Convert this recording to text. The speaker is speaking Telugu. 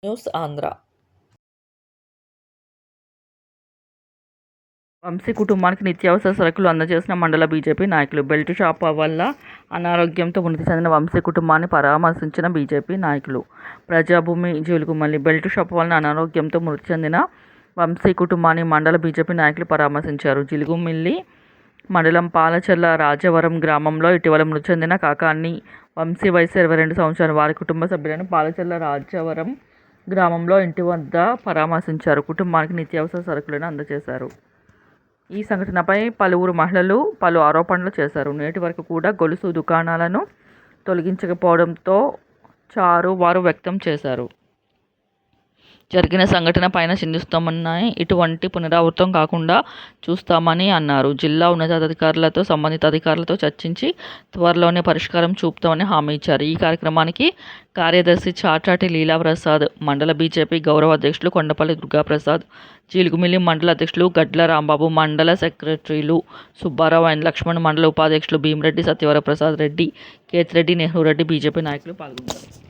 న్యూస్ ఆంధ్ర. వంశీ కుటుంబానికి నిత్యావసర సరుకులు అందజేసిన మండల బీజేపీ నాయకులు. బెల్ట్ షాప్ వల్ల అనారోగ్యంతో మృతి చెందిన వంశీ కుటుంబాన్ని పరామర్శించిన బీజేపీ నాయకులు. ప్రజాభూమి జిలుగుమల్లి. బెల్ట్ షాప్ వలన అనారోగ్యంతో మృతి చెందిన వంశీ కుటుంబాన్ని మండల బీజేపీ నాయకులు పరామర్శించారు. జిలుగుమిల్లి మండలం పాలచెర్ల రాజవరం గ్రామంలో ఇటీవల మృతి చెందిన కాకాని వంశీ వయసు 22 సంవత్సరాలు. వారి కుటుంబ సభ్యులను పాలచెర్ల రాజవరం గ్రామంలో ఇంటి వద్ద పరామర్శించారు. కుటుంబానికి నిత్యావసర సరుకులను అందజేశారు. ఈ సంఘటనపై పలువురు మహిళలు పలు ఆరోపణలు చేశారు. నేటి వరకు కూడా గొలుసు దుకాణాలను తొలగించకపోవడంతో వారు వ్యక్తం చేశారు. జరిగిన సంఘటన పైన చింతిస్తామని, ఇటువంటి పునరావృతం కాకుండా చూస్తామని అన్నారు. జిల్లా ఉన్నతాధికారులతో సంబంధిత అధికారులతో చర్చించి త్వరలోనే పరిష్కారం చూపుతామని హామీ ఇచ్చారు. ఈ కార్యక్రమానికి కార్యదర్శి చాటాటి లీలాప్రసాద్, మండల బీజేపీ గౌరవ అధ్యక్షులు కొండపల్లి దుర్గాప్రసాద్, జీలుగుమిల్లి మండల అధ్యక్షులు గడ్ల రాంబాబు, మండల సెక్రటరీలు సుబ్బారావు అండ్ లక్ష్మణ్, మండల ఉపాధ్యక్షులు భీమిరెడ్డి, సత్యవరప్రసాద్ రెడ్డి, కేతిరెడ్డి, నెహ్రూ రెడ్డి, బీజేపీ నాయకులు పాల్గొన్నారు.